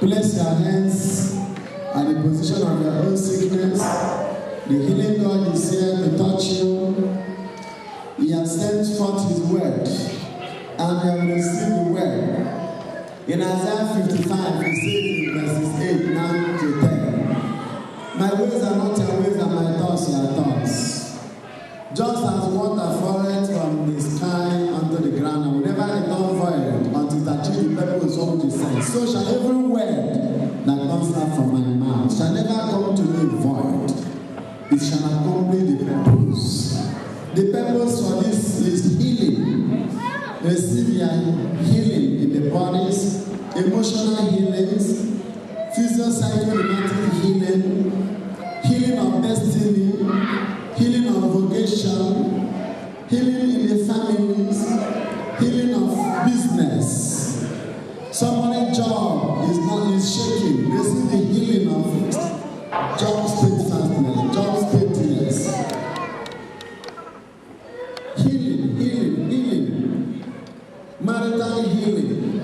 Place your hands at the position of your own sickness. The healing God is here to touch you. He has sent forth His word, and you have received the word. In Isaiah 55, He says in verses 8, 9 to 10, My ways are not your ways, and my thoughts your thoughts. Just as water falleth from the sky unto the ground, and will never return void until it achieves the purpose of which it sent, so shall every word that comes out from my mouth shall never come to me void. It shall accomplish the purpose. The purpose for this is healing. Receive your healing in the bodies, emotional healings, physiopsychosomatic healing, healing of destiny, healing of vocation, healing in the families, healing of business. Somebody's job is shaking. Receive the healing of job steadfastness, job steadiness. Healing. Marital healing.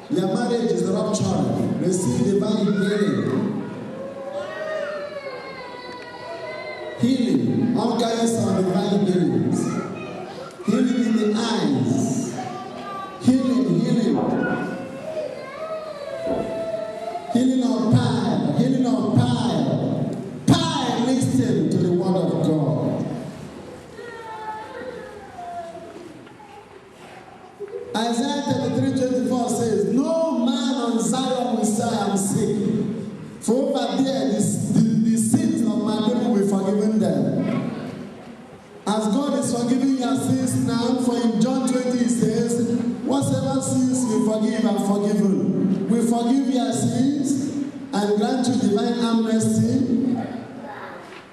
Your marriage is ruptured. Receive divine healing. Healing. All kinds of divine healings. Healing in the eyes. Healing. Healing of pile. Healing of pile. Pile listen to the word of God. Isaiah 33:24 says, No man on Zion will say I am sick. For over there the sins of my people will be forgiven them. As God is forgiving your sins now, for in John 20 He says, Whatsoever sins you forgive are forgiven. We forgive your sins and grant you divine amnesty.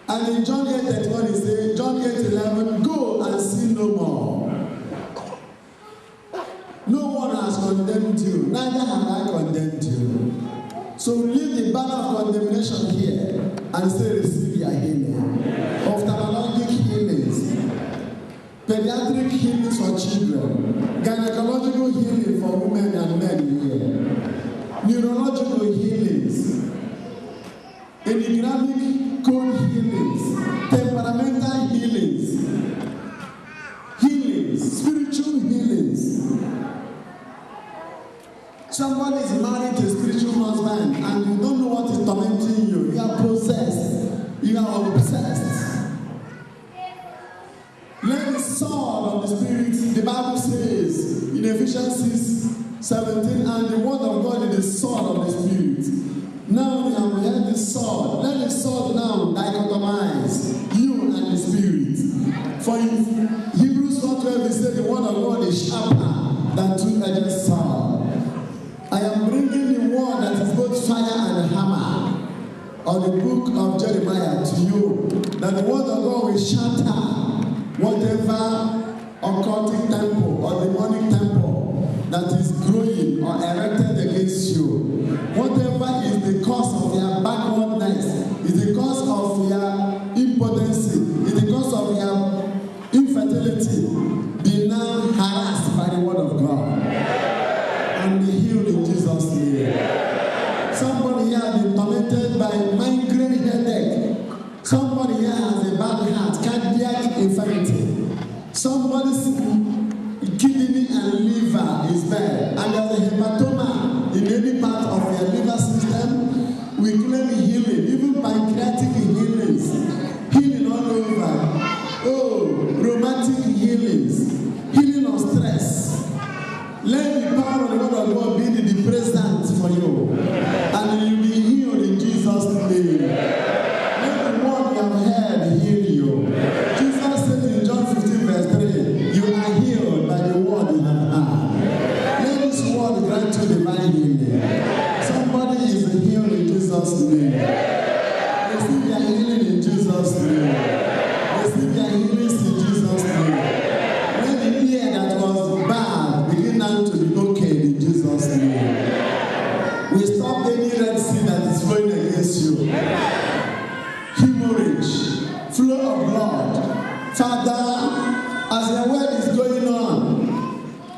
And in John 8:31 He says, John 8:11, Go and sin no more. No one has condemned you, neither have I condemned you. So leave the banner of condemnation here and say, receive your healing. Ophthalmologic healings, pediatric healings for children, gynecological healing for women and men here, neurological healings, enigmatic code healings, temperamental healings, spiritual healings. Somebody is married to a spiritual husband and you don't know what is tormenting you. You are possessed. You are obsessed. Let the sword of the Spirit, the Bible says in Ephesians 6:17, and the word of God is the sword of the Spirit. Now we have heard the sword. Let the sword now dichotomize you and the Spirit. For in Hebrews 4:12 it says the word of God is sharper than two-edged sword. I am bringing the word that is both fire and hammer of the book of Jeremiah to you, that the word of God will shatter whatever occultic temple or demonic temple that is growing or erected against you. Whatever is the cause of your backwardness, is the cause of your impotency, is the cause of your infertility, be now harassed by the word of God. And be healed in Jesus' name. Somebody here has been tormented by migraine headache. Somebody here has a bad heart, cardiac infirmity. Somebody's kidney and liver is bad, and there's a hematoma in any part of your liver system. We claim healing, even pancreatic healings, healing all over. Oh, rheumatic healings, healing of stress. Let the power of the word of God be the present for you, and you'll be healed in Jesus' name. Let the word you have heard heal you. Jesus said in John 15:3, you are healed by the word you have heard. Let this word grant you divine healing. Somebody is healed in Jesus' name. Receive your healing in Jesus' name. Receive your healings in Jesus' name. Let the ear that was bad begin now to be okay in Jesus' name. We stop any red sea that is flowing against you. Hemorrhage, flow of blood. Father, as your word is going on,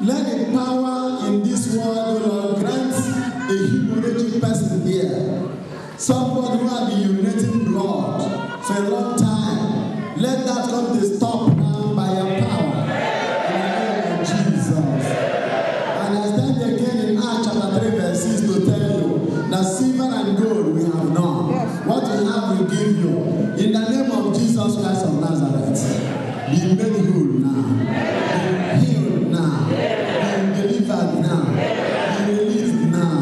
let the power in this world, Lord, grant a hemorrhagic sick person here, somebody who has been urinating blood for a long time, let that come to stop now by your power. In the name of Jesus. And I stand again in Acts chapter 3 verse 6 to tell you that silver and gold we have none. What we have we give you. In the name of Jesus Christ of Nazareth, be made whole now. Be healed now. Be delivered now. Be released now.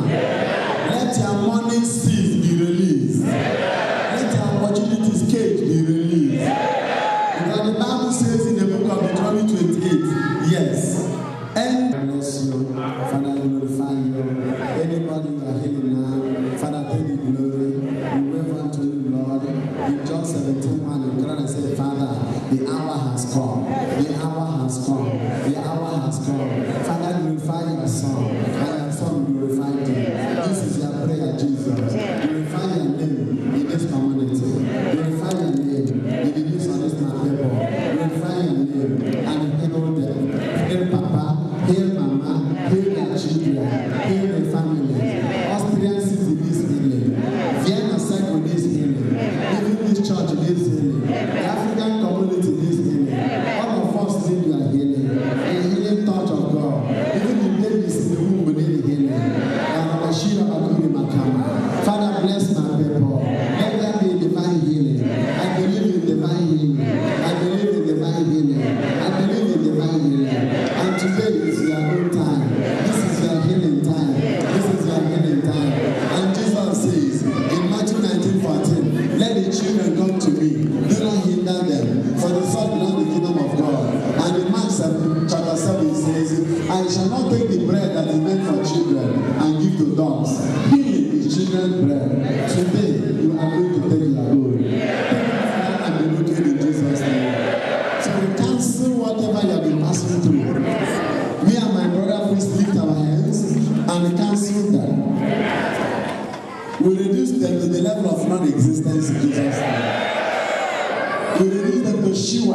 Let your money cease be released. Let your opportunities cage be released. Because the Bible says in the book of Deuteronomy 28, yes. And bless you, Father, glorify you. Anybody you are healing now, Father, take the glory. We wave unto you, Lord. In John 17:1, you cry and say, Father, the hour has come. The hour has come. The hour has come. Father, glorify your Son. And your Son glorify you. This is your prayer, Jesus. Glorify your name in this community. Glorify your name in the news of this people. Glorify your name and heal them. Heal Papa, heal Mama, heal their children, heal their family. Austrian city needs healing. Vienna cycle needs healing. Even this church needs healing. The African community needs healing. All of us need your healing. A healing touch of God. Even the babies in the womb need healing. Father, bless my people. Let there be divine healing. I believe in divine healing. I believe in divine healing. I believe in divine healing. And today is your own time. This is your healing time. This is your healing time. And Jesus says in Matthew 19:14, let the children come to me. Do not hinder them, for the son belongs the kingdom of God. And in Mark chapter 7 it says, I shall not take the bread that is meant for children and give to dogs. Healing is children's bread. Today you are going to take your own. And be looking in Jesus' name. So we cancel whatever you have been passing through. Me and my brother, please lift our hands and we cancel them. We reduce them to the level of non-existence in Jesus' name. We reduce them to Shiva,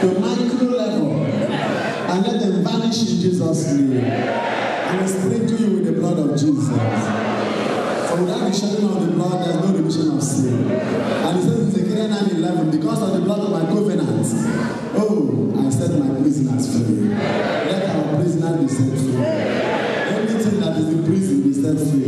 to micro level, and let them vanish in Jesus' name. And we sprinkle you with the blood of Jesus. For without the shedding of the blood, there is no remission of sin. And it says in Zechariah 9:11, because of the blood of my covenant, oh, I set my prisoners free. Let our prisoners be set free. Everything that is in prison be set free.